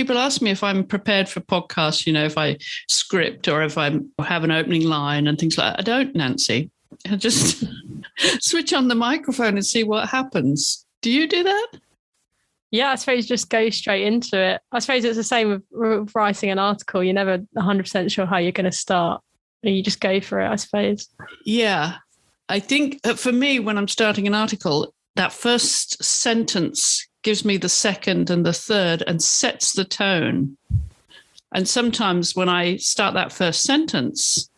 people ask me if I'm prepared for podcasts, if I script or if I have an opening line and things like that. I don't, Nancy. I just switch on the microphone and see what happens. Do you do that? Yeah, I suppose just go straight into it. I suppose it's the same with writing an article. You're never 100% sure how you're going to start. You just go for it, I suppose. Yeah. I think for me, when I'm starting an article, that first sentence gives me the second and the third and sets the tone. And sometimes when I start that first sentence,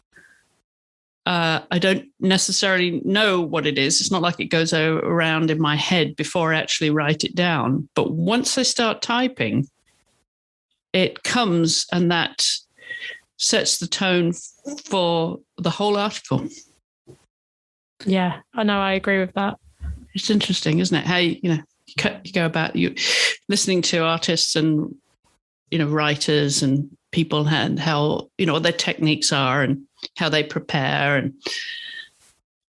I don't necessarily know what it is. It's not like it goes around in my head before I actually write it down. But once I start typing, it comes and that sets the tone for the whole article. Yeah, I know. I agree with that. It's interesting, isn't it? How, you go about you listening to artists and, writers and people and how, what their techniques are and how they prepare and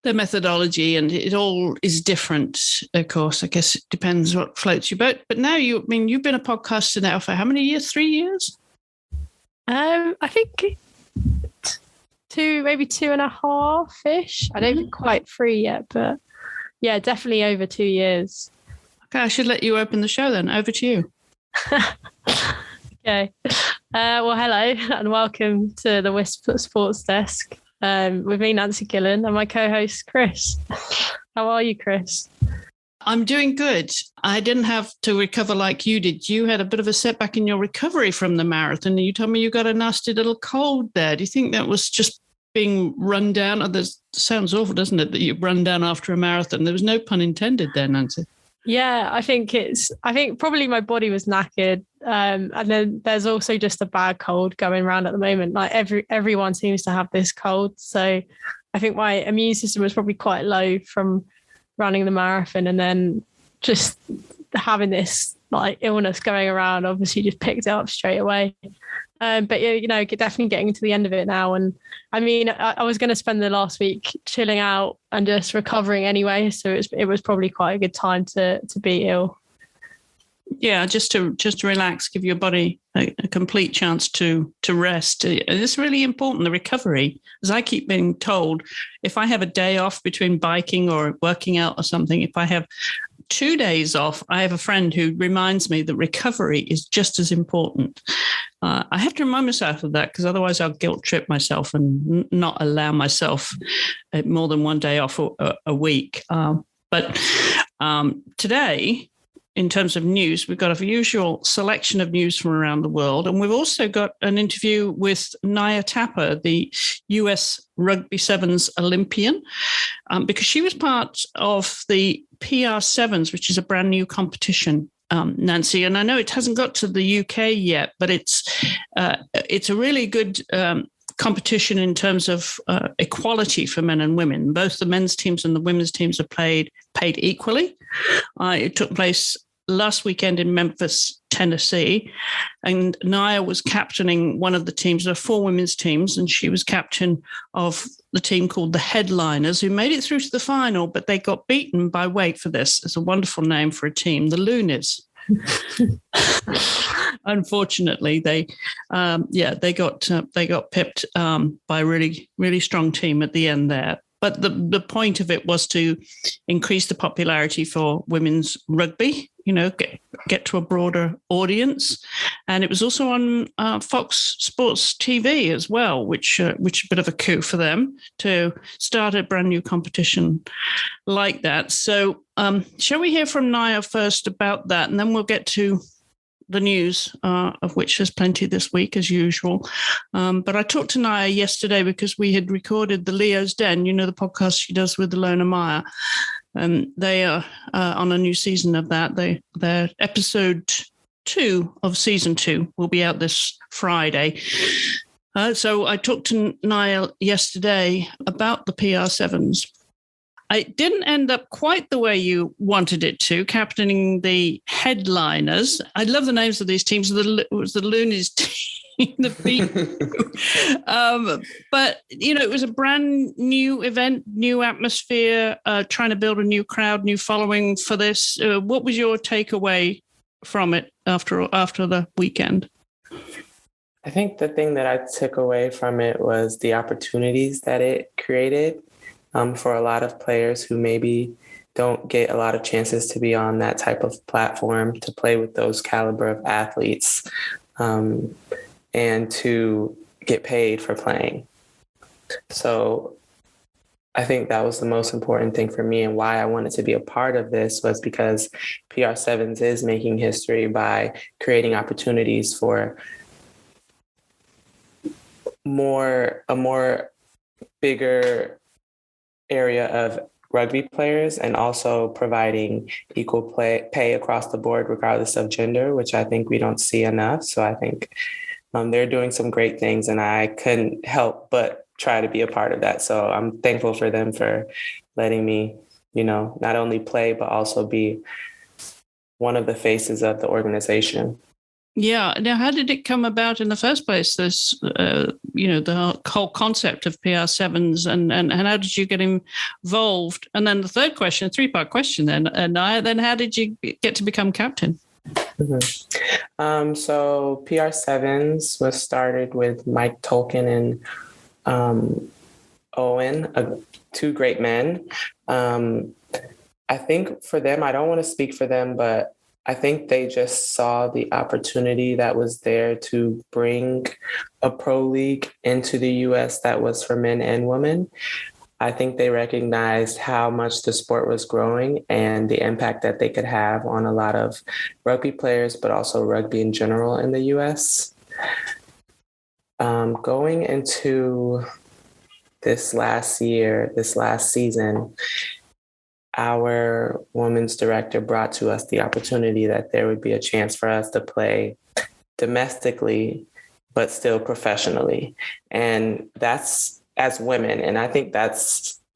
their methodology, and it all is different, of course. I guess it depends what floats your boat. But now you've been a podcaster now for how many years? 3 years? I think maybe 2.5-ish. I don't think quite 3 yet, but yeah, definitely over 2 years. Okay, I should let you open the show then. Over to you. Okay. Well, hello and welcome to the WiSP Sports Desk with me, Nancy Gillen, and my co-host, Chris. How are you, Chris? I'm doing good. I didn't have to recover like you did. You had a bit of a setback in your recovery from the marathon. You told me you got a nasty little cold there. Do you think that was just being run down? Oh, that sounds awful, doesn't it, that you run down after a marathon? There was no pun intended there, Nancy. Yeah, I think probably my body was knackered. And then there's also just a bad cold going around at the moment. Like everyone seems to have this cold. So I think my immune system was probably quite low from running the marathon, and then just having this like illness going around obviously just picked it up straight away. But definitely getting to the end of it now. And I mean, I was going to spend the last week chilling out and just recovering anyway. So it was probably quite a good time to be ill. Yeah, just to relax, give your body a complete chance to rest. It's really important, the recovery. As I keep being told, if I have a day off between biking or working out or something, if I have 2 days off, I have a friend who reminds me that recovery is just as important. I have to remind myself of that because otherwise I'll guilt trip myself and not allow myself more than 1 day off a week. But today, in terms of news, we've got a usual selection of news from around the world. And we've also got an interview with Naya, the US Rugby Sevens Olympian, because she was part of the PR7s, which is a brand new competition, Nancy. And I know it hasn't got to the UK yet, but it's a really good competition in terms of equality for men and women. Both the men's teams and the women's teams are paid equally. It took place last weekend in Memphis, Tennessee, and Naya was captaining one of the teams. There are 4 women's teams, and she was captain of the team called the Headliners, who made it through to the final, but they got beaten by, wait for this, it's a wonderful name for a team, the Loonies. Unfortunately, they got pipped by a really, really strong team at the end there. But the point of it was to increase the popularity for women's rugby, get to a broader audience. And it was also on Fox Sports TV as well, which is a bit of a coup for them to start a brand new competition like that. So shall we hear from Naya first about that? And then we'll get to the news, of which there's plenty this week, as usual. But I talked to Naya yesterday because we had recorded the Leo's Den, the podcast she does with Ilona Meyer. They are on a new season of that. Their episode 2 of season 2 will be out this Friday. So I talked to Naya yesterday about the PR7s. It didn't end up quite the way you wanted it to, captaining the Headliners. I love the names of these teams. It was the Loonies team that beat. But, it was a brand new event, new atmosphere, trying to build a new crowd, new following for this. What was your takeaway from it after the weekend? I think the thing that I took away from it was the opportunities that it created for a lot of players who maybe don't get a lot of chances to be on that type of platform, to play with those caliber of athletes, and to get paid for playing. So I think that was the most important thing for me, and why I wanted to be a part of this was because PR7s is making history by creating opportunities for a more bigger area of rugby players, and also providing equal pay across the board, regardless of gender, which I think we don't see enough. So I think they're doing some great things, and I couldn't help but try to be a part of that. So I'm thankful for them for letting me, not only play, but also be one of the faces of the organization. Yeah. Now, how did it come about in the first place? This, the whole concept of PR7s, and how did you get involved? And then the third question, a three-part question then, Naya, then how did you get to become captain? Mm-hmm. So PR7s was started with Mike Tolkien and Owen, two great men. I think for them, I don't want to speak for them, but I think they just saw the opportunity that was there to bring a pro league into the US that was for men and women. I think they recognized how much the sport was growing and the impact that they could have on a lot of rugby players, but also rugby in general in the US. Going into this last season, our women's director brought to us the opportunity that there would be a chance for us to play domestically, but still professionally. And that's as women. And I think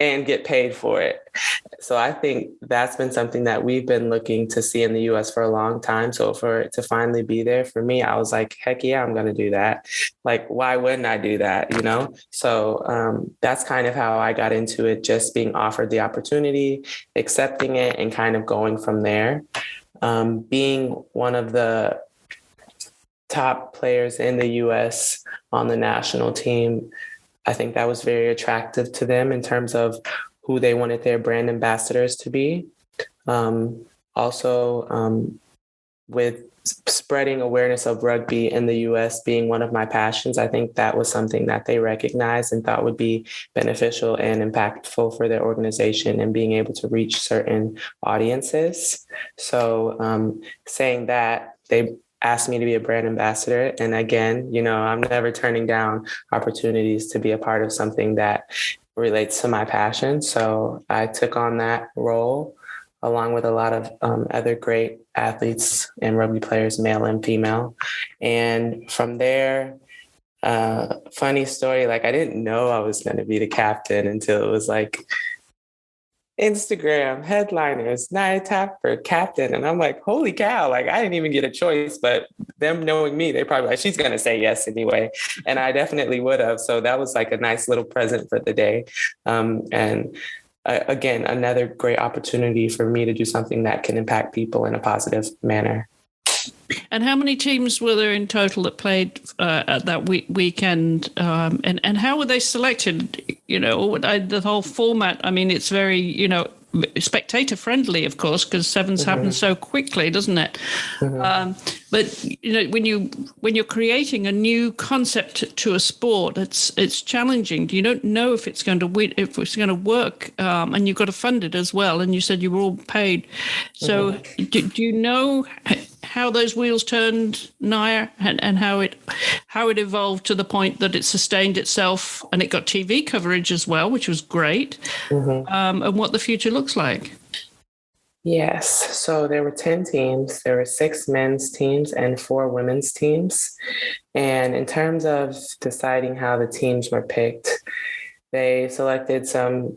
and get paid for it. So I think that's been something that we've been looking to see in the US for a long time. So for it to finally be there for me, I was like, heck yeah, I'm going to do that. Like, why wouldn't I do that? So that's kind of how I got into it, just being offered the opportunity, accepting it, and kind of going from there. Being one of the top players in the US on the national team, I think that was very attractive to them in terms of who they wanted their brand ambassadors to be. Also, with spreading awareness of rugby in the US being one of my passions, I think that was something that they recognized and thought would be beneficial and impactful for their organization and being able to reach certain audiences. So saying that, they asked me to be a brand ambassador. And again, I'm never turning down opportunities to be a part of something that relates to my passion. So I took on that role along with a lot of other great athletes and rugby players, male and female. And from there, funny story, I didn't know I was going to be the captain until it was Instagram headliners, Naya Stafford, captain. And I'm like, holy cow, I didn't even get a choice, but them knowing me, they probably she's going to say yes anyway. And I definitely would have. So that was a nice little present for the day. Again, another great opportunity for me to do something that can impact people in a positive manner. And how many teams were there in total that played at that weekend? And how were they selected? The whole format, it's very, spectator friendly, of course, because sevens happen so quickly, doesn't it? But when you're creating a new concept to a sport, it's challenging. You don't know if it's going to work, and you've got to fund it as well. And you said you were all paid. So do you know how those wheels turned, Naya, and how it evolved to the point that it sustained itself and it got TV coverage as well, which was great, and what the future looks like? Yes. So there were 10 teams. There were 6 men's teams and 4 women's teams. And in terms of deciding how the teams were picked, they selected some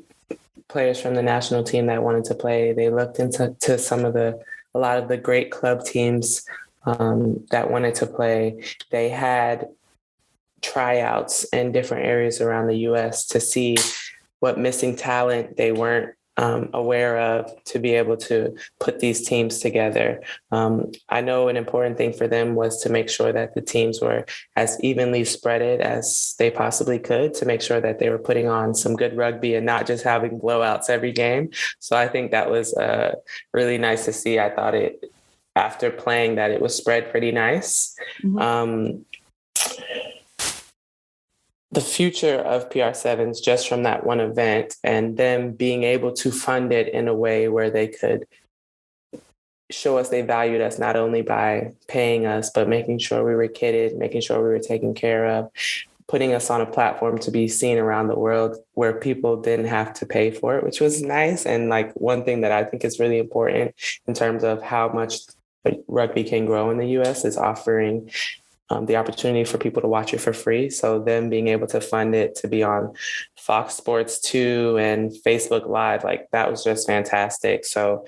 players from the national team that wanted to play. They looked into a lot of the great club teams that wanted to play. They had tryouts in different areas around the US to see what missing talent they weren't aware of to be able to put these teams together. I know an important thing for them was to make sure that the teams were as evenly spreaded as they possibly could, to make sure that they were putting on some good rugby and not just having blowouts every game. So I think that was really nice to see. I thought after playing that it was spread pretty nice. Mm-hmm. The future of PR7s just from that one event and them being able to fund it in a way where they could show us they valued us not only by paying us, but making sure we were kitted, making sure we were taken care of, putting us on a platform to be seen around the world where people didn't have to pay for it, which was nice. And like one thing that I think is really important in terms of how much rugby can grow in the US is offering the opportunity for people to watch it for free. So them being able to fund it to be on Fox Sports 2 and Facebook Live, like that was just fantastic. So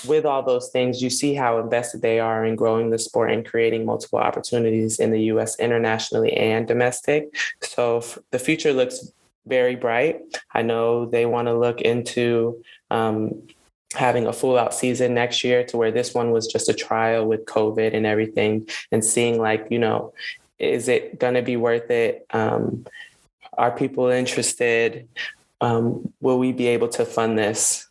with all those things, you see how invested they are in growing the sport and creating multiple opportunities in the US internationally and domestic. So the future looks very bright. I know they want to look into having a full out season next year, to where this one was just a trial with COVID and everything, and seeing like, is it going to be worth it? Are people interested? Will we be able to fund this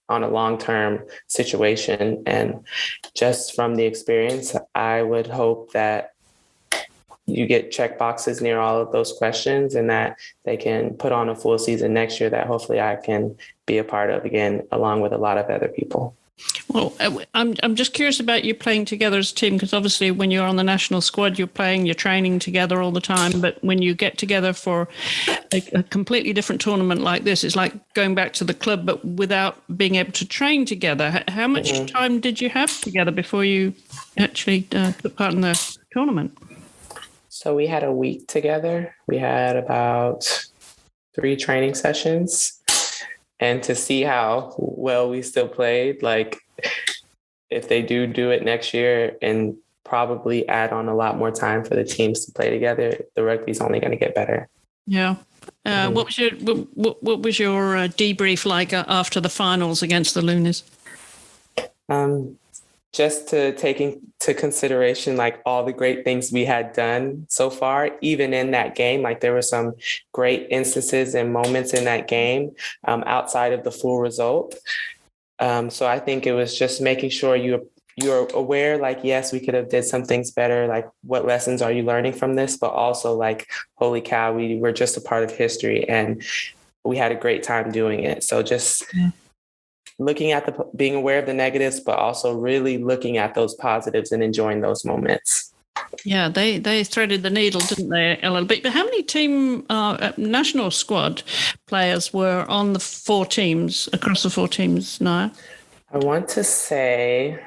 on a long-term situation? And just from the experience, I would hope that you get check boxes near all of those questions and that they can put on a full season next year that hopefully I can be a part of again, along with a lot of other people. Well, I'm just curious about you playing together as a team, because obviously when you're on the national squad, you're training together all the time. But when you get together for a completely different tournament like this, it's like going back to the club, but without being able to train together. How much time did you have together before you actually took part in the tournament? So we had a week together. We had about 3 training sessions. And to see how well we still played, like if they do it next year and probably add on a lot more time for the teams to play together, the rugby's only going to get better. Yeah. What was your debrief like after the finals against the Loonies? Just to take into consideration like all the great things we had done so far, even in that game, like there were some great instances and moments in that game outside of the full result. So I think it was just making sure you're aware, like, yes, we could have did some things better. Like, what lessons are you learning from this? But also like, holy cow, we were just a part of history and we had a great time doing it. So just looking at being aware of the negatives, but also really looking at those positives and enjoying those moments. Yeah, they threaded the needle, didn't they, a little bit? But how many team national squad players were on the 4 teams, across the 4 teams, Naya? I want to say,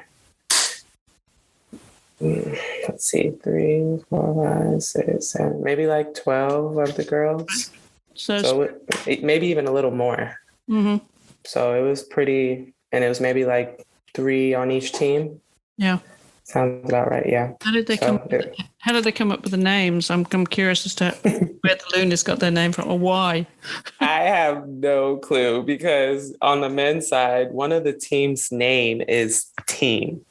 let's see, 3, 4, 5, 6, 7, maybe like 12 of the girls. So maybe even a little more. Mm-hmm. So it was pretty, and it was maybe like 3 on each team. Yeah. Sounds about right, yeah. How did they come up with the names? I'm curious as to where the Loonies got their name from or why. I have no clue, because on the men's side, one of the team's name is Team.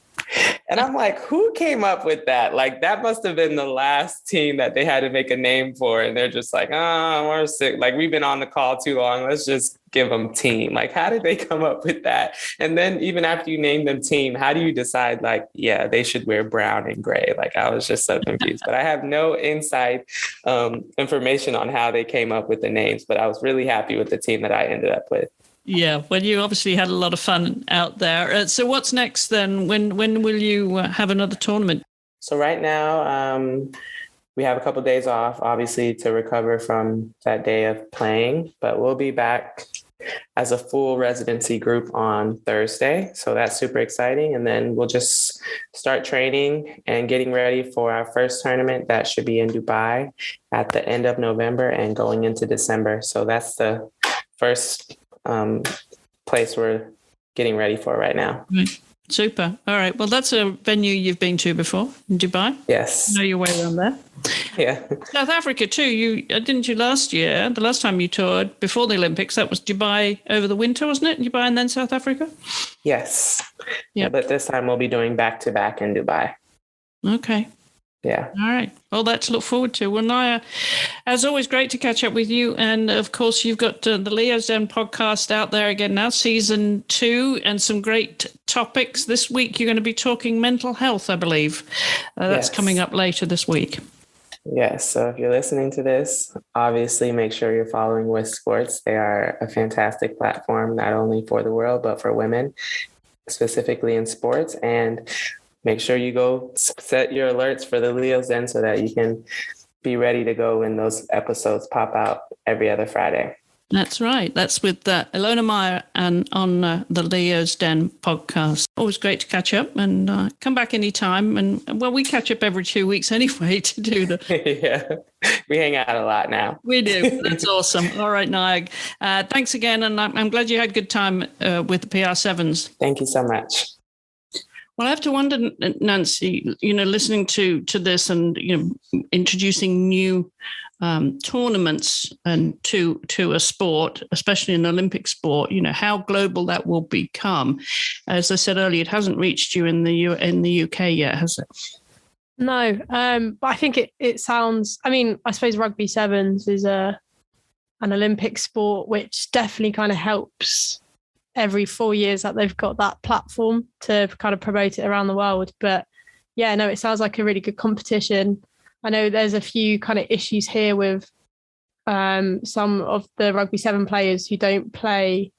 And I'm like, who came up with that? Like, that must have been the last team that they had to make a name for. And they're just like, we're sick. Like, we've been on the call too long. Let's just give them Team. Like, how did they come up with that? And then even after you name them Team, how do you decide, like, yeah, they should wear brown and gray? Like, I was just so confused. But I have no inside information on how they came up with the names. But I was really happy with the team that I ended up with. Yeah, well, you obviously had a lot of fun out there. So what's next then? When will you have another tournament? So right now, we have a couple of days off, obviously, to recover from that day of playing. But we'll be back as a full residency group on Thursday. So that's super exciting. And then we'll just start training and getting ready for our first tournament that should be in Dubai at the end of November and going into December. So that's the first place we're getting ready for right now. Super. All right. Well, that's a venue you've been to before in Dubai. Yes. Know your way around there. Yeah. South Africa too. You didn't you last year? The last time you toured before the Olympics, that was Dubai over the winter, wasn't it? Dubai and then South Africa. Yes. Yeah. But this time we'll be doing back-to-back in Dubai. Okay. Yeah. All right. Well, that's to look forward to. Well, Naya, as always, great to catch up with you. And of course, you've got the Leo's Den podcast out there again now, season 2, and some great topics. This week, you're going to be talking mental health, I believe. That's coming up later this week. Yes. So if you're listening to this, obviously make sure you're following WiSP Sports. They are a fantastic platform, not only for the world, but for women, specifically in sports. And make sure you go set your alerts for the Leo's Den so that you can be ready to go when those episodes pop out every other Friday. That's right. That's with Ilona Meyer and on the Leo's Den podcast. Always great to catch up and come back anytime. And well, we catch up every 2 weeks anyway to do the. Yeah, we hang out a lot now. We do. That's awesome. All right, Naya. Thanks again. And I'm glad you had a good time with the PR7s. Thank you so much. Well, I have to wonder, Nancy, listening to this and, introducing new tournaments and to a sport, especially an Olympic sport, how global that will become. As I said earlier, it hasn't reached you in the UK yet, has it? No, but I think it sounds, I suppose rugby sevens is an Olympic sport, which definitely kind of helps every 4 years that they've got that platform to kind of promote it around the world. But yeah, no, it sounds like a really good competition. I know there's a few kind of issues here with some of the rugby 7 players who don't play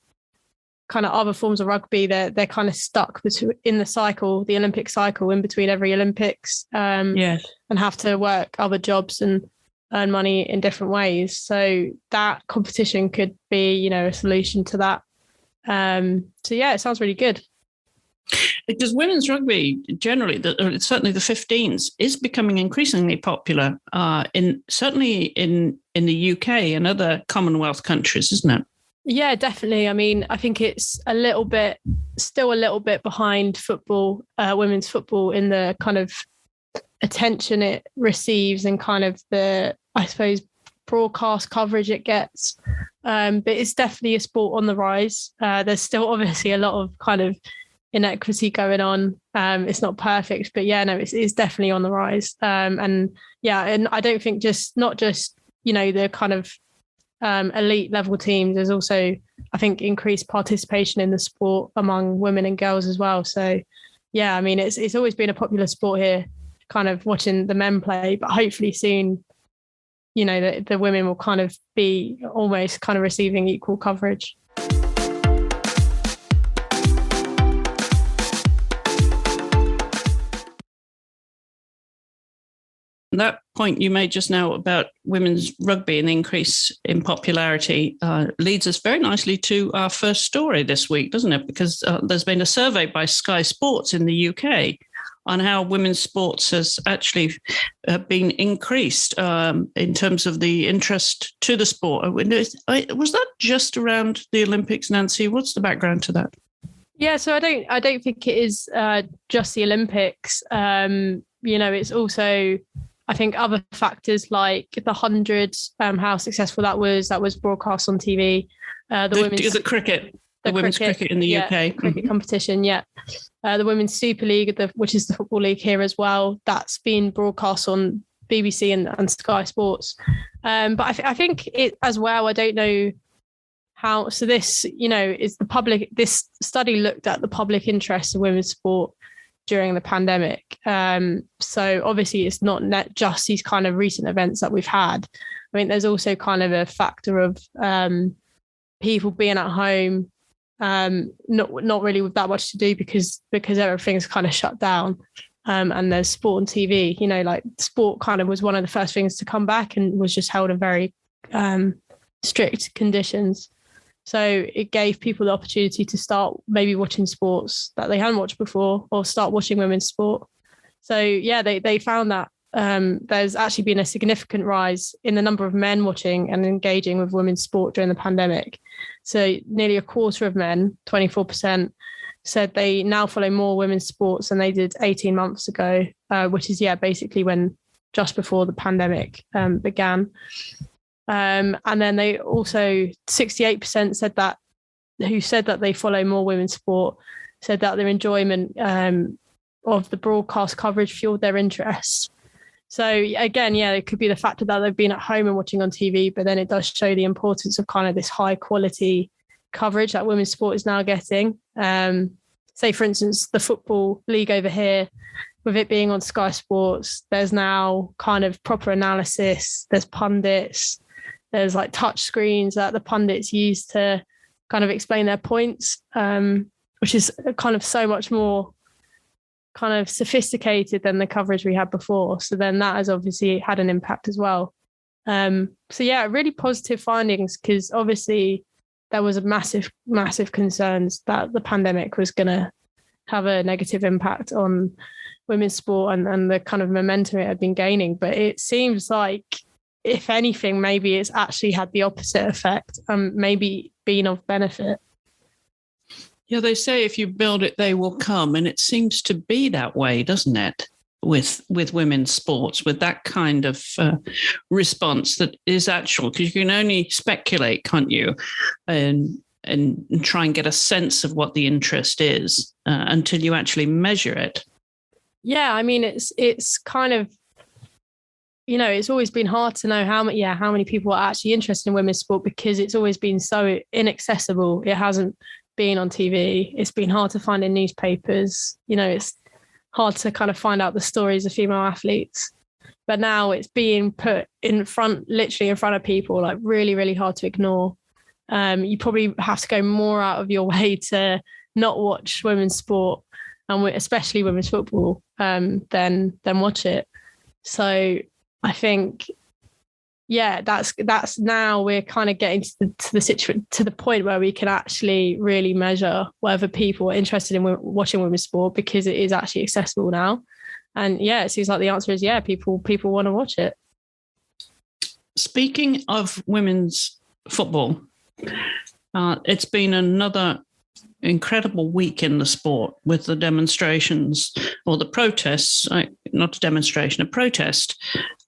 kind of other forms of rugby. They're kind of stuck in the cycle, the Olympic cycle, in between every Olympics, yes, and have to work other jobs and earn money in different ways. So that competition could be, a solution to that. So yeah, it sounds really good. Because women's rugby generally, certainly the 15s, is becoming increasingly popular certainly in the UK and other Commonwealth countries, isn't it? Yeah, definitely. I think it's still a little bit behind football, women's football, in the kind of attention it receives and kind of the, I suppose, broadcast coverage it gets. But it's definitely a sport on the rise. There's still obviously a lot of kind of inequity going on. It's not perfect, but yeah, no, it's definitely on the rise. And I don't think not just the kind of elite level teams. There's also, I think, increased participation in the sport among women and girls as well. So yeah, it's always been a popular sport here, kind of watching the men play, but hopefully soon, the women will kind of be almost kind of receiving equal coverage. That point you made just now about women's rugby and the increase in popularity leads us very nicely to our first story this week, doesn't it? Because there's been a survey by Sky Sports in the UK on how women's sports has actually been increased in terms of the interest to the sport. Was that just around the Olympics, Nancy? What's the background to that? Yeah, so I don't think it is just the Olympics. It's also, I think, other factors like the 100, how successful that was broadcast on TV. The cricket. The women's cricket in the UK. Cricket competition, yeah. The Women's Super League, which is the football league here as well, that's been broadcast on BBC and Sky Sports. But I think it as well, I don't know how, so this, is the public, this study looked at the public interest in women's sport during the pandemic. So obviously it's not just these kind of recent events that we've had. I mean, there's also kind of a factor of people being at home, not really with that much to do because everything's kind of shut down, and there's sport on TV. Like sport kind of was one of the first things to come back and was just held in very strict conditions. So it gave people the opportunity to start maybe watching sports that they hadn't watched before, or start watching women's sport. So yeah, they found that there's actually been a significant rise in the number of men watching and engaging with women's sport during the pandemic. So nearly a quarter of men, 24%, said they now follow more women's sports than they did 18 months ago, which is, basically when just before the pandemic began. And then they also 68% said that they follow more women's sport said that their enjoyment of the broadcast coverage fueled their interest. So again, it could be the factor that they've been at home and watching on TV, but then it does show the importance of kind of this high quality coverage that women's sport is now getting. Say, for instance, the Football League over here, with it being on Sky Sports, there's now kind of proper analysis. There's pundits. There's like touch screens that the pundits use to kind of explain their points, which is kind of so much more kind of sophisticated than the coverage we had before. So then that has obviously had an impact as well. Really positive findings, because obviously there was a massive concerns that the pandemic was going to have a negative impact on women's sport and the kind of momentum it had been gaining. But it seems like, if anything, maybe it's actually had the opposite effect and maybe been of benefit. Yeah, they say if you build it, they will come. And it seems to be that way, doesn't it? With women's sports, with that kind of response that is actual, because you can only speculate, can't you? And try and get a sense of what the interest is until you actually measure it. Yeah, I mean, it's kind of, it's always been hard to know how many people are actually interested in women's sport, because it's always been so inaccessible. It hasn't been on TV. It's been hard to find in newspapers. It's hard to kind of find out the stories of female athletes. But now it's being put literally in front of people, like really, really hard to ignore. You probably have to go more out of your way to not watch women's sport, and especially women's football, than watch it. So I think, that's now we're kind of getting to the point where we can actually really measure whether people are interested in watching women's sport, because it is actually accessible now. And it seems like the answer is people want to watch it. Speaking of women's football, it's been another incredible week in the sport with the demonstrations or the protests, not a demonstration, a protest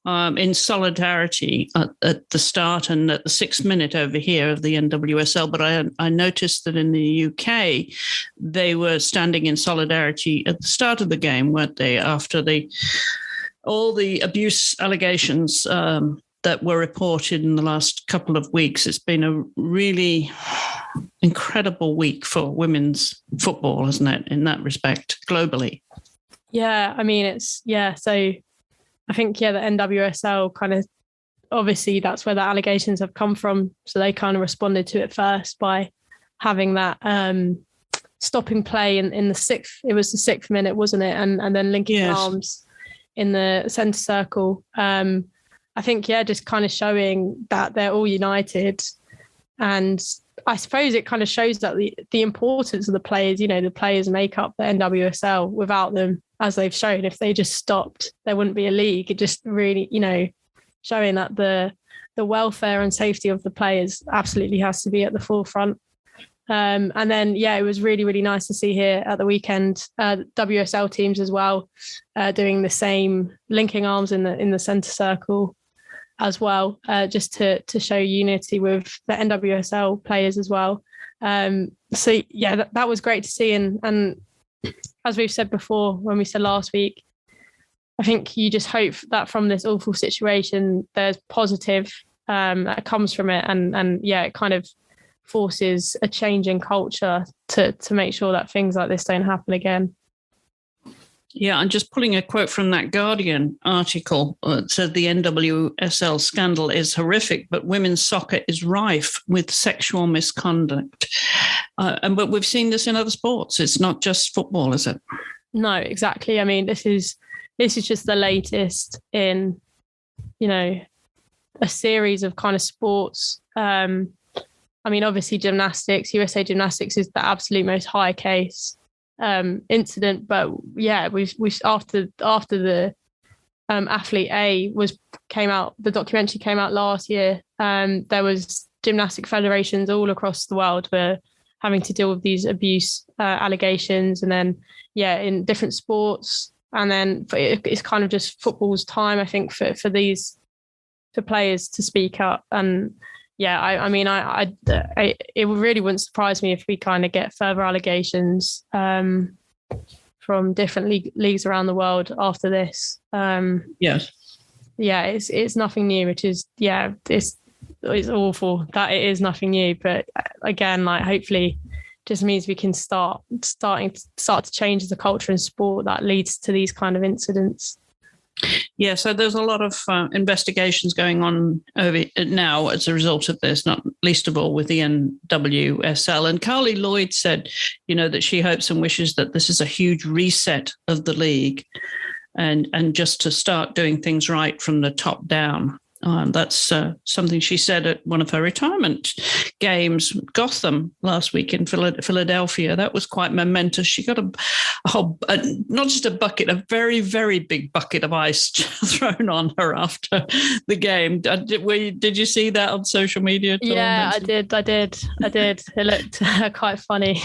in solidarity at the start and at the 6th minute over here of the NWSL. But I noticed that in the UK, they were standing in solidarity at the start of the game, weren't they? After all the abuse allegations that were reported in the last couple of weeks. It's been a really incredible week for women's football, isn't it, in that respect, globally? Yeah, I mean, so I think, the NWSL kind of, obviously that's where the allegations have come from. So they kind of responded to it first by having that stopping play in the 6th minute, wasn't it? And then linking arms in the centre circle. I think, just kind of showing that they're all united. And I suppose it kind of shows that the importance of the players, the players make up the NWSL. Without them, as they've shown, if they just stopped, there wouldn't be a league. It just really, showing that the welfare and safety of the players absolutely has to be at the forefront. And then, it was really, really nice to see here at the weekend, WSL teams as well, doing the same, linking arms in the centre circle as well, just to show unity with the NWSL players as well. That was great to see. And as we've said before, when we said last week, I think you just hope that from this awful situation, there's positive that comes from it. And it kind of forces a change in culture to make sure that things like this don't happen again. Yeah, I'm just pulling a quote from that Guardian article. It said the NWSL scandal is horrific, but women's soccer is rife with sexual misconduct. But we've seen this in other sports. It's not just football, is it? No, exactly. I mean, this is just the latest in, a series of kind of sports. I mean, obviously gymnastics, USA Gymnastics is the absolute most high case incident, but we after the Athlete A came out, the documentary came out last year. There was gymnastic federations all across the world were having to deal with these abuse allegations, and then in different sports, and then it's kind of just football's time, I think, for players to speak up. And it really wouldn't surprise me if we kind of get further allegations from different leagues around the world after this. Yes. Yeah, it's nothing new, which is, it's awful that it is nothing new. But again, like, hopefully just means we can start to change the culture in sport that leads to these kind of incidents. Yeah, so there's a lot of investigations going on over now as a result of this, not least of all with the NWSL. And Carly Lloyd said, that she hopes and wishes that this is a huge reset of the league and just to start doing things right from the top down. That's something she said at one of her retirement games, Gotham, last week in Philadelphia. That was quite momentous. She got a whole, not just a bucket, a very, very big bucket of ice thrown on her after the game. Did you see that on social media? Yeah, I did. It looked quite funny.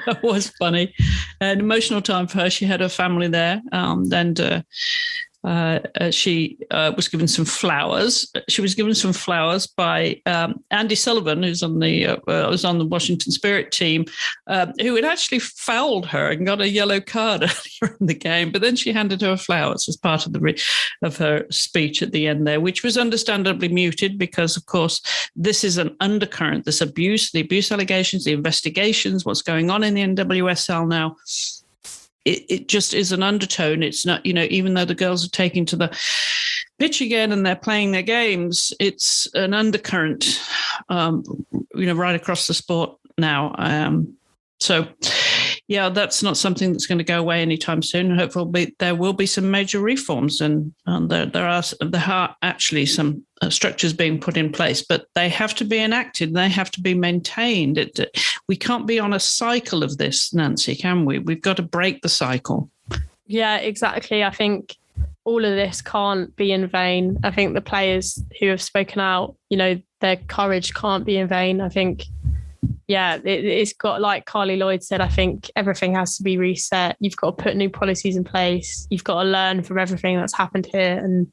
That was funny. An emotional time for her. She had her family there, and she was given some flowers. She was given some flowers by Andy Sullivan, who's on the Washington Spirit team, who had actually fouled her and got a yellow card earlier in the game. But then she handed her flowers as part of her speech at the end there, which was understandably muted because, of course, this is an undercurrent. This abuse, the abuse allegations, the investigations, what's going on in the NWSL now. It just is an undertone. It's not, even though the girls are taking to the pitch again and they're playing their games, it's an undercurrent, right across the sport now. That's not something that's going to go away anytime soon. Hopefully there will be some major reforms, and there are actually some structures being put in place, but they have to be enacted. They have to be maintained. We can't be on a cycle of this, Nancy, can we? We've got to break the cycle. Yeah, exactly. I think all of this can't be in vain. I think the players who have spoken out, their courage can't be in vain. I think, it's got, like Carly Lloyd said, I think everything has to be reset. You've got to put new policies in place. You've got to learn from everything that's happened here and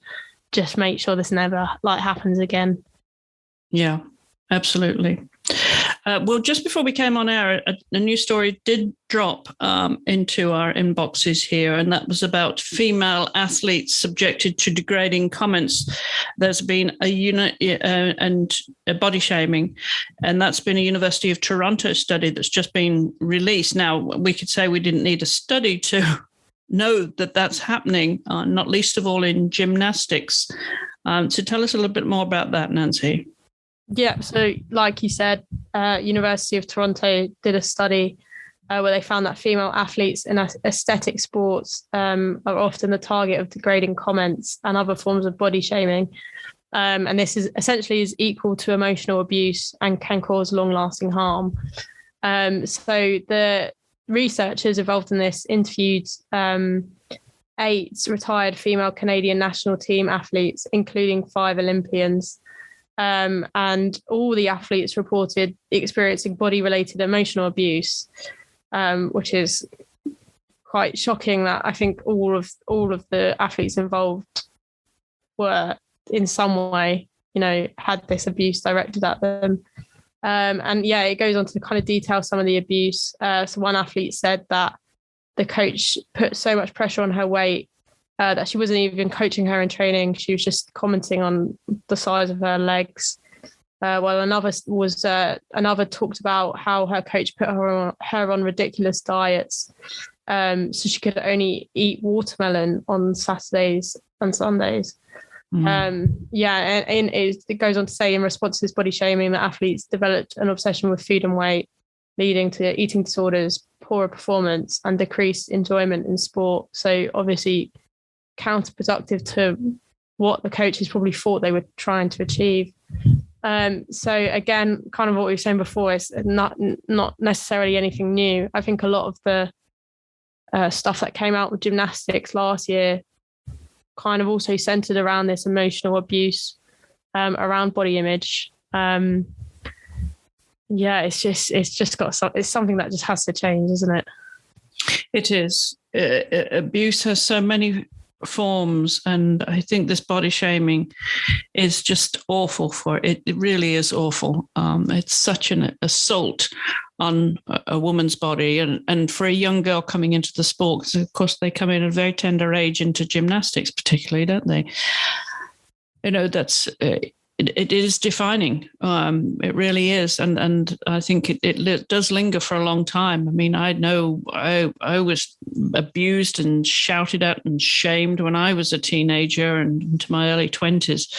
just make sure this never happens again. Yeah, absolutely. Well, just before we came on air, a new story did drop into our inboxes here, and that was about female athletes subjected to degrading comments. There's been a body shaming, and that's been a University of Toronto study that's just been released. Now, we could say we didn't need a study to know that that's happening, not least of all in gymnastics. So tell us a little bit more about that, Nancy. Yeah, so like you said, University of Toronto did a study where they found that female athletes in aesthetic sports are often the target of degrading comments and other forms of body shaming. And this is equal to emotional abuse and can cause long-lasting harm. So the researchers involved in this interviewed 8 retired female Canadian national team athletes, including 5 Olympians. And all the athletes reported experiencing body-related emotional abuse, which is quite shocking. That I think all of the athletes involved were in some way, had this abuse directed at them. It goes on to kind of detail some of the abuse. So one athlete said that the coach put so much pressure on her weight that she wasn't even coaching her in training. She was just commenting on the size of her legs. While another talked about how her coach put her on ridiculous diets, so she could only eat watermelon on Saturdays and Sundays. And it goes on to say, in response to this body shaming, the athletes developed an obsession with food and weight, leading to eating disorders, poorer performance, and decreased enjoyment in sport. So obviously counterproductive to what the coaches probably thought they were trying to achieve. So again, kind of what we were saying before, is not necessarily anything new. I think a lot of the stuff that came out with gymnastics last year kind of also centered around this emotional abuse around body image. Yeah, it's something that just has to change, isn't it? It is. Abuse has so many forms, and I think this body shaming is just awful for it. It really is awful. It's such an assault on a woman's body, and for a young girl coming into the sport, because of course they come in at a very tender age into gymnastics, particularly, don't they? That's it is defining. It really is, and I think it does linger for a long time. I mean, I know I was abused and shouted at and shamed when I was a teenager and into my early 20s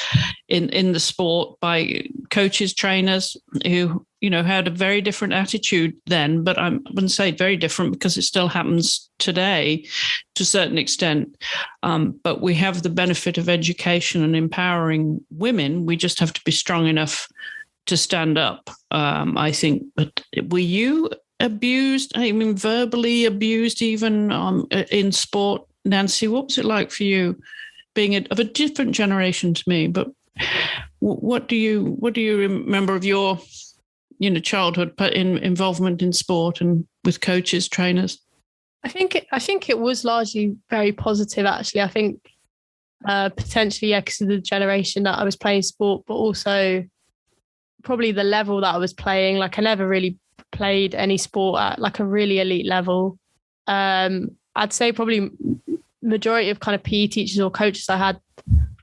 in the sport by coaches, trainers who had a very different attitude then, but I wouldn't say very different because it still happens today to a certain extent. But we have the benefit of education and empowering women. We just have to be strong enough to stand up, I think. But were you abused? I mean, verbally abused even in sport? Nancy, what was it like for you being of a different generation to me? But what do you remember of your childhood involvement in sport and with coaches, trainers? I think it was largely very positive, actually. I think potentially, because of the generation that I was playing sport, but also probably the level that I was playing. Like, I never really played any sport at like a really elite level. I'd say probably majority of kind of PE teachers or coaches I had,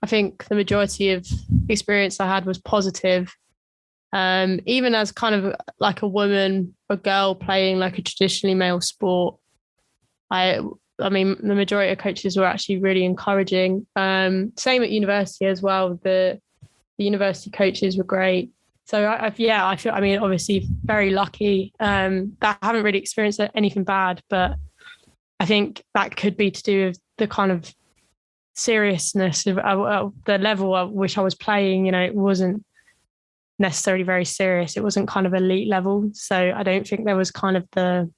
I think the majority of experience I had was positive. Even as kind of like a woman, a girl playing like a traditionally male sport, I mean, the majority of coaches were actually really encouraging. Same at university as well. The university coaches were great. So I feel, I mean, obviously very lucky that I haven't really experienced anything bad, but I think that could be to do with the kind of seriousness of the level at which I was playing. It wasn't necessarily very serious. It wasn't kind of elite level. So I don't think there was kind of the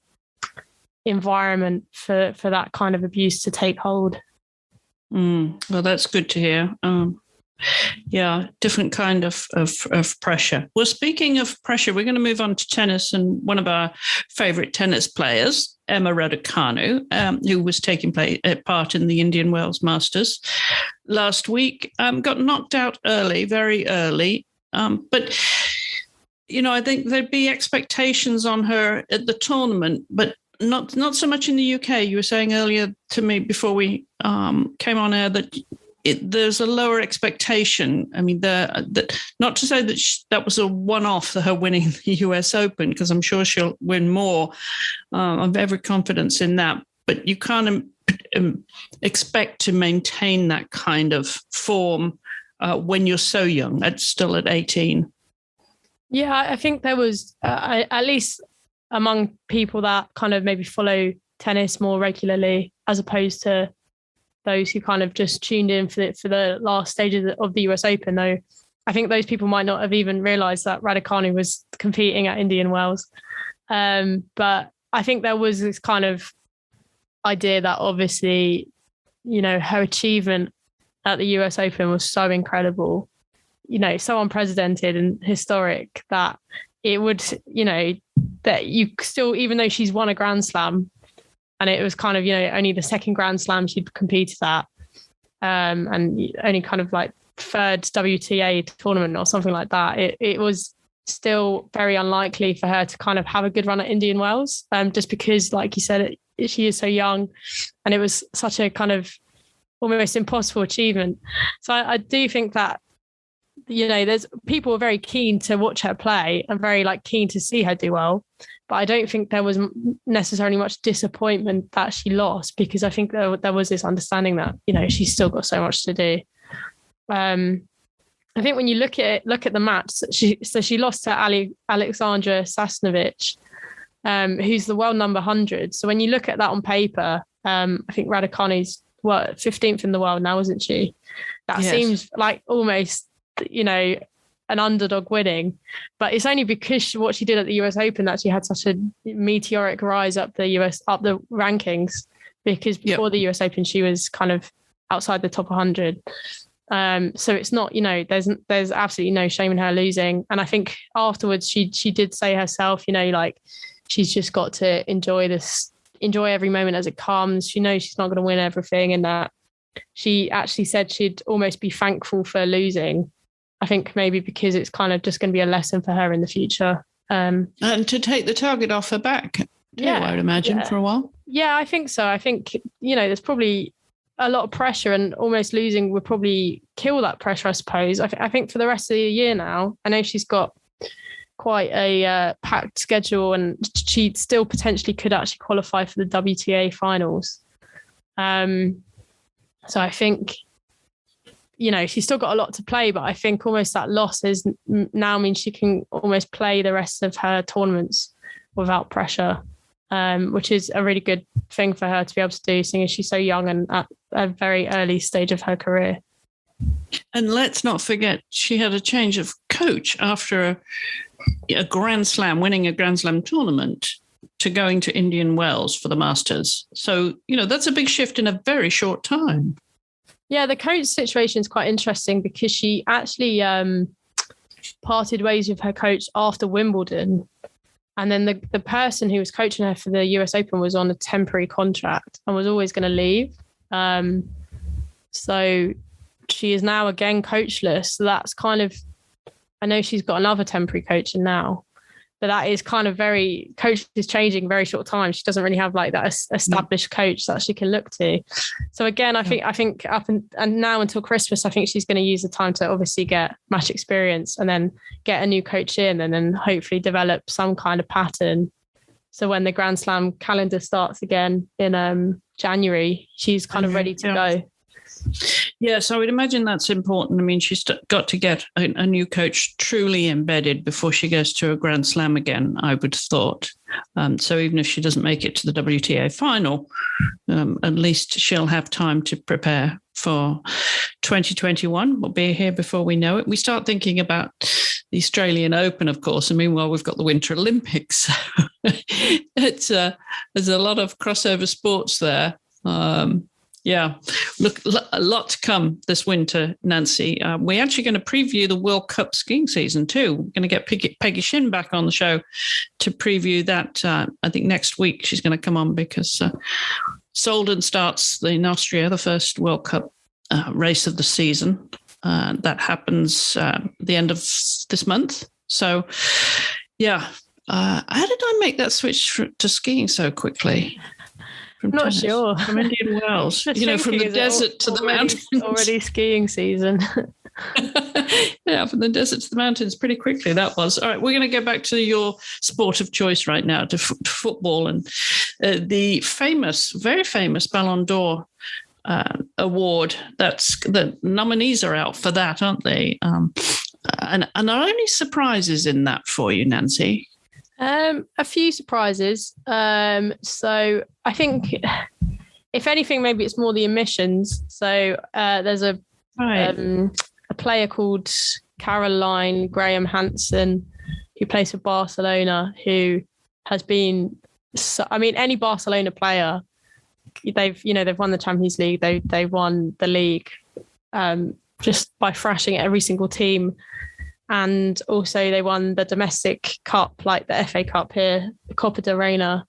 environment for that kind of abuse to take hold. Well, that's good to hear. Different kind of pressure. Well, speaking of pressure, we're going to move on to tennis, and one of our favourite tennis players, Emma Raducanu, who was taking part in the Indian Wells Masters last week, got knocked out very early. But, I think there'd be expectations on her at the tournament, but not so much in the UK. You were saying earlier to me before we came on air that there's a lower expectation. I mean, not to say that that was a one-off, her winning the US Open, because I'm sure she'll win more. I have every confidence in that. But you can't expect to maintain that kind of form when you're so young, still at 18. Yeah, I think there was, at least among people that kind of maybe follow tennis more regularly, as opposed to those who kind of just tuned in for the last stages of the US Open, though, I think those people might not have even realised that Raducanu was competing at Indian Wells. But I think there was this kind of idea that obviously, her achievement at the US Open was so incredible, so unprecedented and historic that it would, that you still, even though she's won a Grand Slam, and it was kind of, only the second Grand Slam she'd competed at, and only kind of like third WTA tournament or something like that, it was still very unlikely for her to kind of have a good run at Indian Wells, just because, like you said, she is so young, and it was such a kind of almost impossible achievement. So I do think that, there's people were very keen to watch her play and very keen to see her do well. But I don't think there was necessarily much disappointment that she lost, because I think there was this understanding that, she's still got so much to do. I think when you look at the match, she lost to Alexandra Sasnovich, who's the world number 100. So when you look at that on paper, I think Raducanu's 15th in the world now, isn't she? That seems like almost, an underdog winning, but it's only because what she did at the US Open that she had such a meteoric rise up the rankings, because before the US Open she was kind of outside the top 100. So it's not, there's absolutely no shame in her losing. And I think afterwards she did say herself, like she's just got to enjoy every moment as it comes. She knows she's not going to win everything, and that she actually said she'd almost be thankful for losing. I think maybe because it's kind of just going to be a lesson for her in the future. And to take the target off her back, too, I would imagine, for a while. Yeah, I think so. I think, there's probably a lot of pressure, and almost losing would probably kill that pressure, I suppose. I think for the rest of the year now, I know she's got quite a packed schedule, and she still potentially could actually qualify for the WTA finals. So I think, she's still got a lot to play, but I think almost that loss is now means she can almost play the rest of her tournaments without pressure, which is a really good thing for her to be able to do, seeing as she's so young and at a very early stage of her career. And let's not forget, she had a change of coach after a Grand Slam, winning a Grand Slam tournament, to going to Indian Wells for the Masters. So, that's a big shift in a very short time. Yeah, the coach situation is quite interesting because she actually parted ways with her coach after Wimbledon. And then the person who was coaching her for the US Open was on a temporary contract and was always going to leave. So she is now again coachless. So that's kind of, I know she's got another temporary coaching now, but that is kind of coach is changing very short time. She doesn't really have like that established coach that she can look to. So again, I think up and now until Christmas, I think she's going to use the time to obviously get match experience and then get a new coach in, and then hopefully develop some kind of pattern. So when the Grand Slam calendar starts again in January, she's kind of ready to go. Yes, I would imagine that's important. I mean, she's got to get a new coach truly embedded before she goes to a Grand Slam again, I would have thought. So even if she doesn't make it to the WTA final, at least she'll have time to prepare for 2021. We'll be here before we know it. We start thinking about the Australian Open, of course, and meanwhile, we've got the Winter Olympics. There's a lot of crossover sports there. Yeah, look, a lot to come this winter, Nancy. We're actually going to preview the World Cup skiing season too. We're going to get Peggy Shin back on the show to preview that. I think next week she's going to come on because Solden starts in Austria, the first World Cup race of the season. That happens at the end of this month. So, yeah. How did I make that switch to skiing so quickly? Not sure. From Indian Wells, from the desert to the mountains. Already skiing season. Yeah, from the desert to the mountains pretty quickly, that was. All right, we're going to go back to your sport of choice right now, to football, and the very famous Ballon d'Or award. That's the nominees are out for that, aren't they? And are there any surprises in that for you, Nancy? A few surprises. So I think, if anything, maybe it's more the emissions. So there's a player called Caroline Graham Hansen, who plays for Barcelona, who has been. Any Barcelona player, they've won the Champions League. They won the league just by thrashing every single team. And also they won the domestic cup, like the FA Cup here, the Copa de Reina.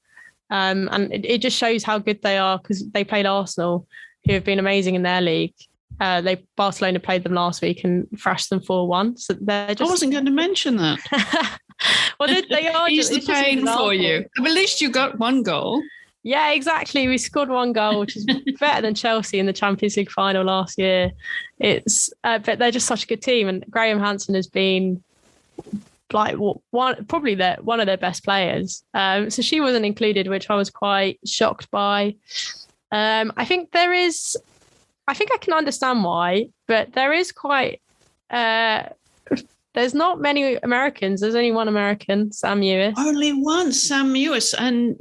And it just shows how good they are, because they played Arsenal, who have been amazing in their league. Barcelona played them last week and thrashed them 4-1. So they're just... I wasn't going to mention that. Well, they are. He's the pain for you. At least you got one goal. Yeah, exactly. We scored one goal, which is better than Chelsea in the Champions League final last year. It's but they're just such a good team, and Graham Hansen has been like one of their best players. So she wasn't included, which I was quite shocked by. I think I can understand why, but there is quite. There's not many Americans. There's only one American, Sam Ewis. Only one, Sam Ewis. And,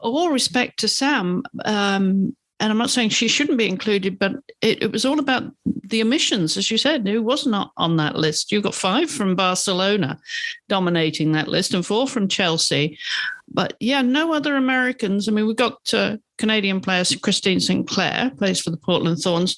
all respect to Sam, and I'm not saying she shouldn't be included, but it was all about the emissions, as you said, who was not on that list. You got 5 from Barcelona dominating that list and 4 from Chelsea. But, yeah, no other Americans. I mean, we've got Canadian players, Christine Sinclair, plays for the Portland Thorns.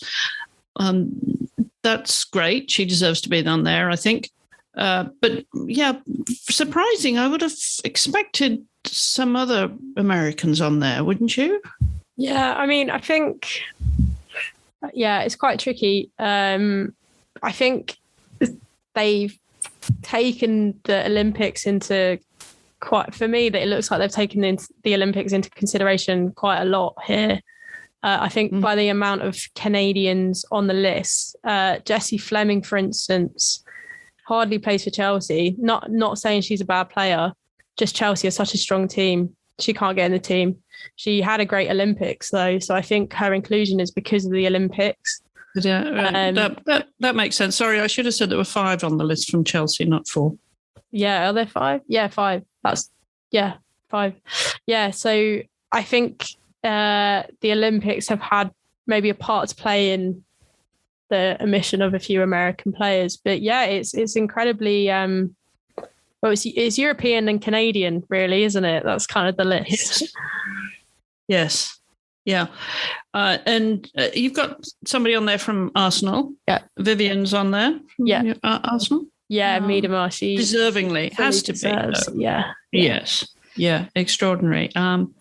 that's great. She deserves to be on there, I think. But yeah, surprising. I would have expected some other Americans on there, wouldn't you? Yeah, I mean, I think, it's quite tricky. I think they've taken the Olympics into for me, that it looks like they've taken the Olympics into consideration quite a lot here. I think by the amount of Canadians on the list, Jessie Fleming, for instance, hardly plays for Chelsea. Not saying she's a bad player, just Chelsea is such a strong team. She can't get in the team. She had a great Olympics though, so I think her inclusion is because of the Olympics. Yeah, that makes sense. Sorry, I should have said there were 5 on the list from Chelsea, not 4. Yeah, are there 5? Yeah, 5. 5. Yeah, so I think the Olympics have had maybe a part to play in the omission of a few American players. But yeah, it's incredibly it's European and Canadian, really, isn't it? That's kind of the list. Yes. Yeah. And you've got somebody on there from Arsenal. Yeah. Vivian's on there. Yeah. Arsenal. Yeah, Miedema. She deservingly has to be. Yeah. Yes. Yeah. Extraordinary. I'm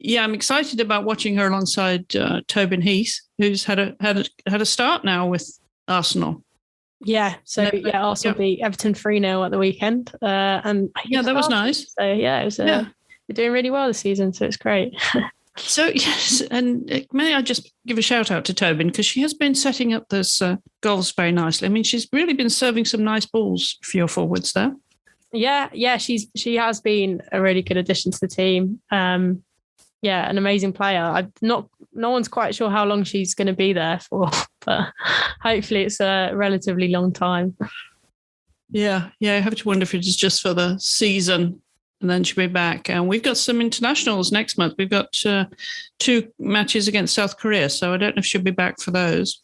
excited about watching her alongside Tobin Heath, who's had a start now with Arsenal. Yeah. So Arsenal beat Everton 3-0 at the weekend. And that was nice. So yeah, it was. They're doing really well this season, so it's great. So, yes, and may I just give a shout out to Tobin, because she has been setting up those goals very nicely. I mean, she's really been serving some nice balls for your forwards there. Yeah, she has been a really good addition to the team. An amazing player. No one's quite sure how long she's going to be there for, but hopefully it's a relatively long time. Yeah, I have to wonder if it is just for the season. And then she'll be back. And we've got some internationals next month. We've got 2 matches against South Korea. So I don't know if she'll be back for those.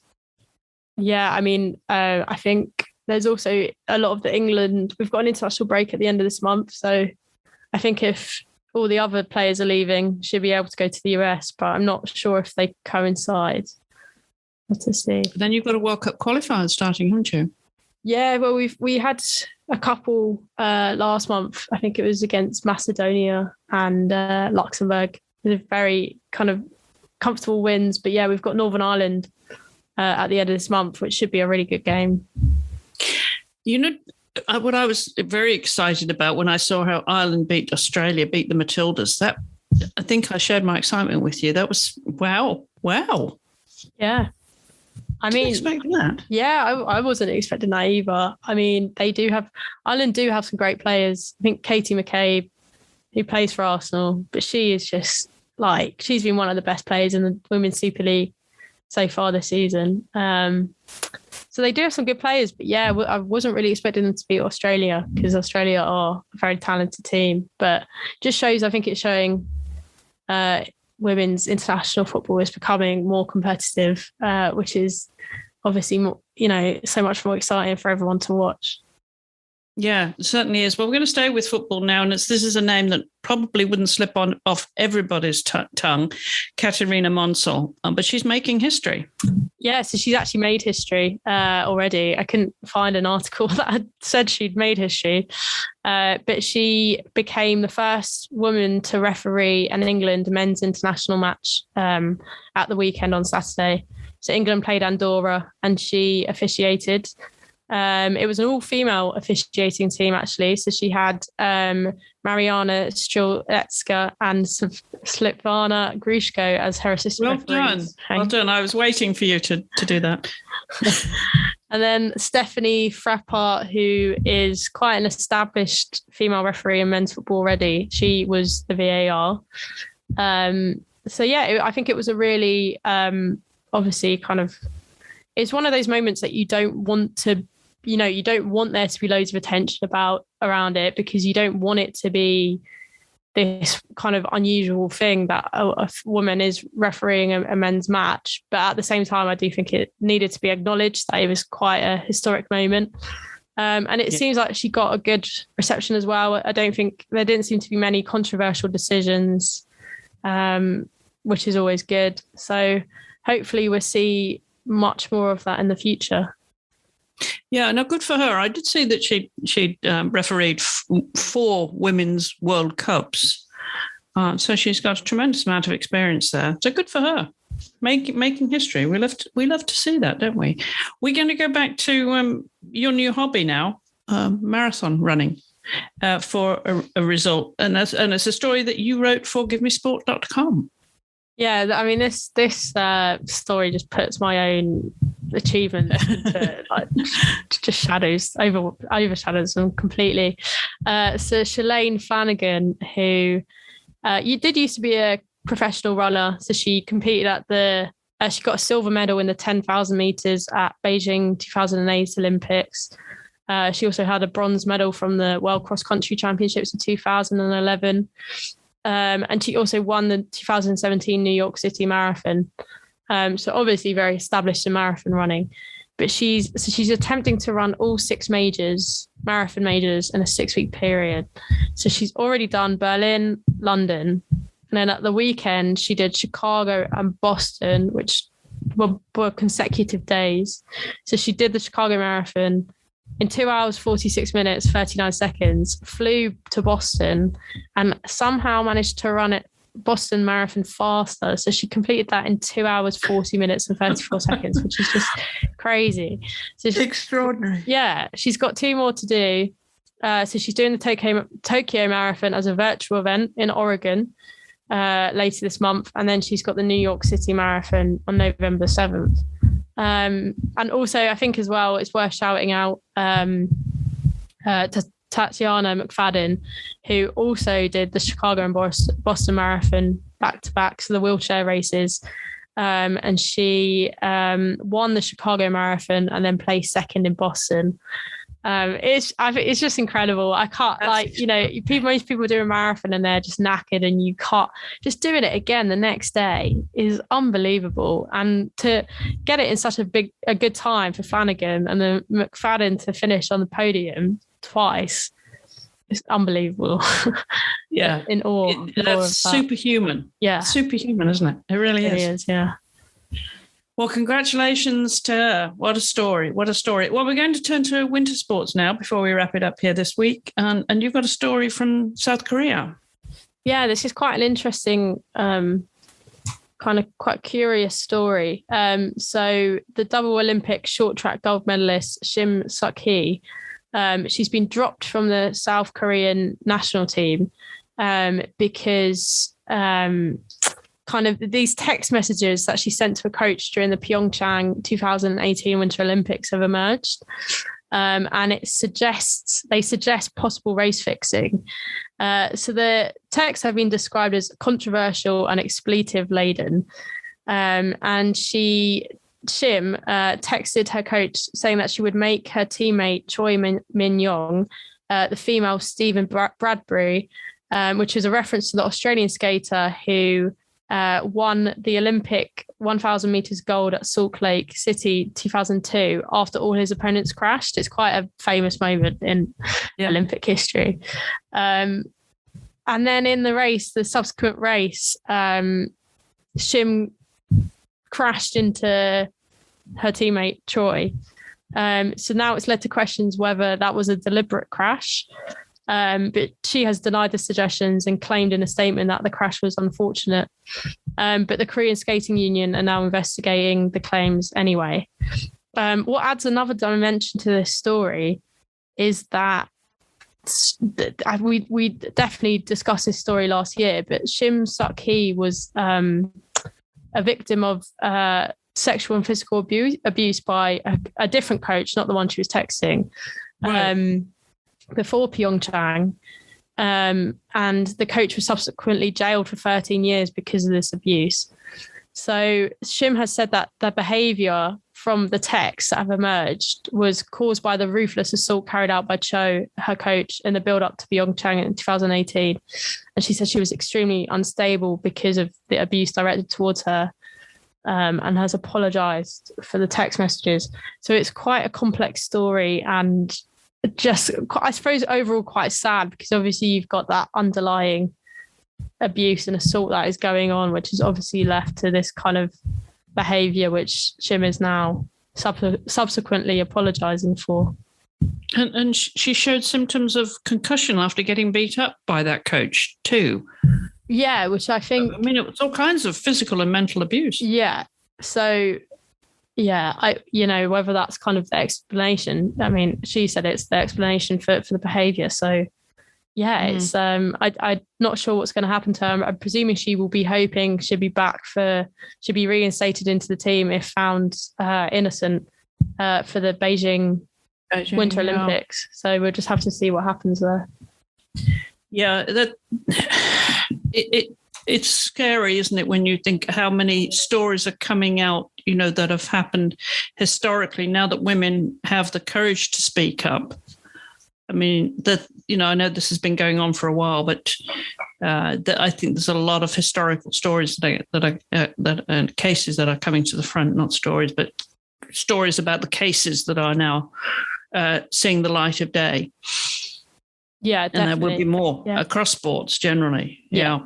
Yeah, I mean, I think there's also a lot of the England. We've got an international break at the end of this month. So I think if all the other players are leaving, she'll be able to go to the US. But I'm not sure if they coincide. To see. But then you've got a World Cup qualifier starting, haven't you? Yeah, well, we had a couple last month. I think it was against Macedonia and Luxembourg. They're very kind of comfortable wins. But yeah, we've got Northern Ireland at the end of this month, which should be a really good game. You know, what I was very excited about when I saw how Ireland beat the Matildas, that I think I shared my excitement with you. That was wow. Yeah. I mean, expect that. Yeah, I wasn't expecting that either. I mean, Ireland do have some great players. I think Katie McCabe, who plays for Arsenal, but she is just she's been one of the best players in the Women's Super League so far this season. So they do have some good players, but yeah, I wasn't really expecting them to beat Australia, because Australia are a very talented team. But just shows, I think it's showing women's international football is becoming more competitive, which is obviously more, so much more exciting for everyone to watch. Yeah, it certainly is. Well, we're going to stay with football now, and this is a name that probably wouldn't slip off everybody's tongue, Katerina Monsell, but she's making history. Yeah, so she's actually made history already. I couldn't find an article that had said she'd made history, but she became the first woman to referee an England men's international match at the weekend on Saturday. So England played Andorra and she officiated. It was an all-female officiating team, actually. So she had Mariana Strzelecka and Svetlana Grushko as her assistant referees. Well done. I was waiting for you to do that. And then Stephanie Frappart, who is quite an established female referee in men's football already. She was the VAR. I think it was a really, obviously kind of, it's one of those moments that you don't want to, you don't want there to be loads of attention around it, because you don't want it to be this kind of unusual thing that a woman is refereeing a men's match. But at the same time, I do think it needed to be acknowledged that it was quite a historic moment. And it seems like she got a good reception as well. I don't think there didn't seem to be many controversial decisions, which is always good. So hopefully we'll see much more of that in the future. Yeah, no, good for her. I did see that she refereed 4 women's World Cups. So she's got a tremendous amount of experience there. So good for her. Making history. We love to see that, don't we? We're going to go back to your new hobby now, marathon running, for a result. And it's a story that you wrote for GiveMeSport.com. Yeah, I mean, this story just puts my own achievements into just overshadows them completely. So Shalane Flanagan, who you did used to be a professional runner, so she competed at she got a silver medal in the 10,000 meters at Beijing 2008 Olympics. She also had a bronze medal from the World Cross Country Championships in 2011. And she also won the 2017 New York City Marathon. So obviously very established in marathon running. But she's attempting to run all 6 marathon majors in a 6-week period. So she's already done Berlin, London. And then at the weekend, she did Chicago and Boston, which were consecutive days. So she did the Chicago Marathon in 2 hours, 46 minutes, 39 seconds, flew to Boston and somehow managed to run it Boston Marathon faster. So she completed that in 2 hours, 40 minutes and 34 seconds, which is just crazy. So extraordinary. Yeah. She's got 2 more to do. So she's doing the Tokyo Marathon as a virtual event in Oregon later this month. And then she's got the New York City Marathon on November 7th. And also, I think as well, it's worth shouting out to Tatiana McFadden, who also did the Chicago and Boston Marathon back-to-back, so the wheelchair races. And she won the Chicago Marathon and then placed second in Boston. It's just incredible. I can't most people do a marathon and they're just knackered, and you can't just doing it again the next day is unbelievable. And to get it in such a good time for Flanagan and then McFadden to finish on the podium twice, it's unbelievable. Yeah, in awe. That's superhuman. Yeah, superhuman, isn't it? It really is. Yeah. Well, congratulations to her. What a story. What a story. Well, we're going to turn to winter sports now before we wrap it up here this week. And you've got a story from South Korea. Yeah, this is quite an interesting, kind of quite curious story. So the double Olympic short track gold medalist, Shim Suk-hee, she's been dropped from the South Korean national team because kind of these text messages that she sent to a coach during the Pyeongchang 2018 Winter Olympics have emerged. And they suggest possible race fixing. So the texts have been described as controversial and expletive laden. And Shim texted her coach saying that she would make her teammate Choi Min-young, the female Stephen Bradbury, which is a reference to the Australian skater who won the Olympic 1,000 meters gold at Salt Lake City 2002 after all his opponents crashed. It's quite a famous moment in Olympic history. And then in the subsequent race, Shim crashed into her teammate Choi. So now it's led to questions whether that was a deliberate crash. But she has denied the suggestions and claimed in a statement that the crash was unfortunate. But the Korean Skating Union are now investigating the claims anyway. What adds another dimension to this story is that we definitely discussed this story last year, but Shim Suk-hee was a victim of sexual and physical abuse by a different coach, not the one she was texting. Right. Before Pyeongchang, and the coach was subsequently jailed for 13 years because of this abuse. So Shim has said that the behaviour from the texts that have emerged was caused by the ruthless assault carried out by Cho, her coach, in the build-up to Pyeongchang in 2018. And she said she was extremely unstable because of the abuse directed towards her, and has apologised for the text messages. So it's quite a complex story, and just, I suppose, overall quite sad, because obviously you've got that underlying abuse and assault that is going on, which is obviously left to this kind of behaviour which Shim is now subsequently apologising for. And she showed symptoms of concussion after getting beat up by that coach too. Yeah, which I think... I mean, it was all kinds of physical and mental abuse. Yeah. So, yeah, whether that's kind of the explanation. I mean, she said it's the explanation for the behaviour. So, yeah, it's I'm not sure what's going to happen to her. I'm presuming she will be hoping she'll be reinstated into the team if found innocent for the Beijing Winter Olympics. So we'll just have to see what happens there. Yeah, that it's scary, isn't it, when you think how many stories are coming out, that have happened historically now that women have the courage to speak up. I mean, I know this has been going on for a while, but I think there's a lot of historical stories that cases that are coming to the front, not stories, but stories about the cases that are now seeing the light of day. Yeah, definitely. And there will be more across sports generally. Yeah.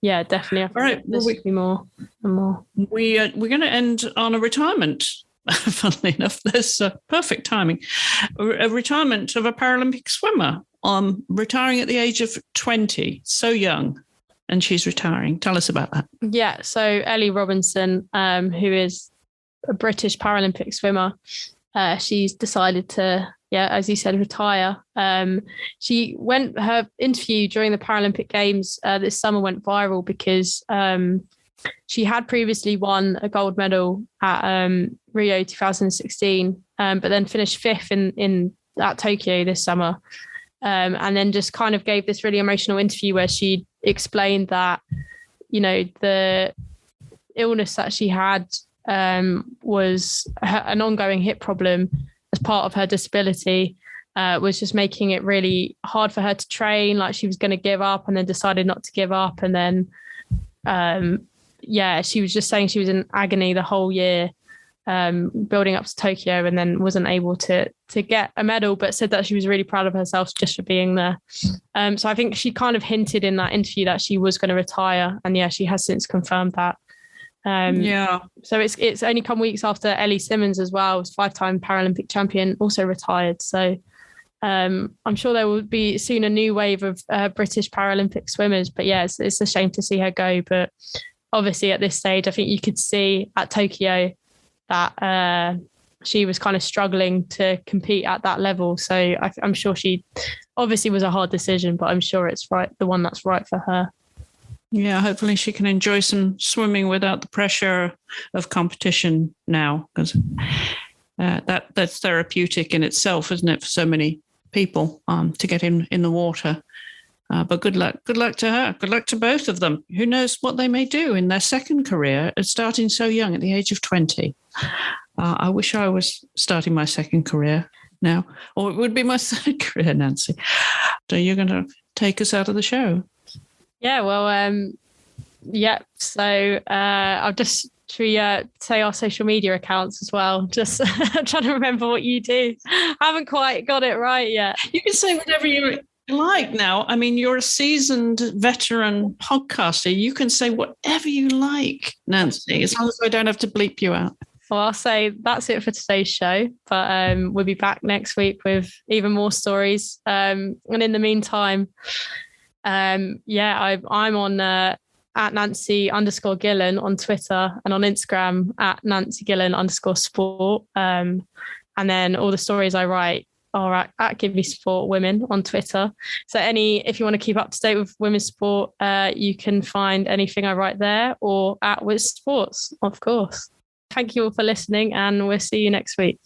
Yeah, definitely. I think all right. There's will be more and more. We're going to end on a retirement. Funnily enough, there's perfect timing. A retirement of a Paralympic swimmer, retiring at the age of 20, so young, and she's retiring. Tell us about that. Yeah, so Ellie Robinson, who is a British Paralympic swimmer, she's decided to, as you said, retire. Her interview during the Paralympic Games this summer went viral because she had previously won a gold medal at Rio 2016, but then finished fifth at Tokyo this summer. And then just kind of gave this really emotional interview where she explained that, the illness that she had was an ongoing hip problem as part of her disability, was just making it really hard for her to train. Like she was going to give up and then decided not to give up. And then, she was just saying she was in agony the whole year, building up to Tokyo, and then wasn't able to get a medal, but said that she was really proud of herself just for being there. So I think she kind of hinted in that interview that she was going to retire, and she has since confirmed that. So it's only come weeks after Ellie Simmonds as well, was 5-time Paralympic champion, also retired. So I'm sure there will be soon a new wave of British Paralympic swimmers. But it's a shame to see her go. But obviously at this stage, I think you could see at Tokyo that she was kind of struggling to compete at that level. So I'm sure she obviously was a hard decision, but I'm sure it's the one that's right for her. Yeah, hopefully she can enjoy some swimming without the pressure of competition now, because that's therapeutic in itself, isn't it, for so many people to get in the water. But good luck to her. Good luck to both of them. Who knows what they may do in their second career, starting so young at the age of 20. I wish I was starting my second career now, or it would be my third career, Nancy. So you're going to take us out of the show. Yeah, well, so I'll just say our social media accounts as well. Just I'm trying to remember what you do. I haven't quite got it right yet. You can say whatever you like now. I mean, you're a seasoned veteran podcaster. You can say whatever you like, Nancy, as long as I don't have to bleep you out. Well, I'll say that's it for today's show, but we'll be back next week with even more stories. And in the meantime, I'm on at Nancy_Gillen on Twitter, and on Instagram at NancyGillen_sport. And then all the stories I write are at Give Me Sport Women on Twitter. So if you want to keep up to date with women's sport, you can find anything I write there, or at WiSP Sports, of course. Thank you all for listening, and we'll see you next week.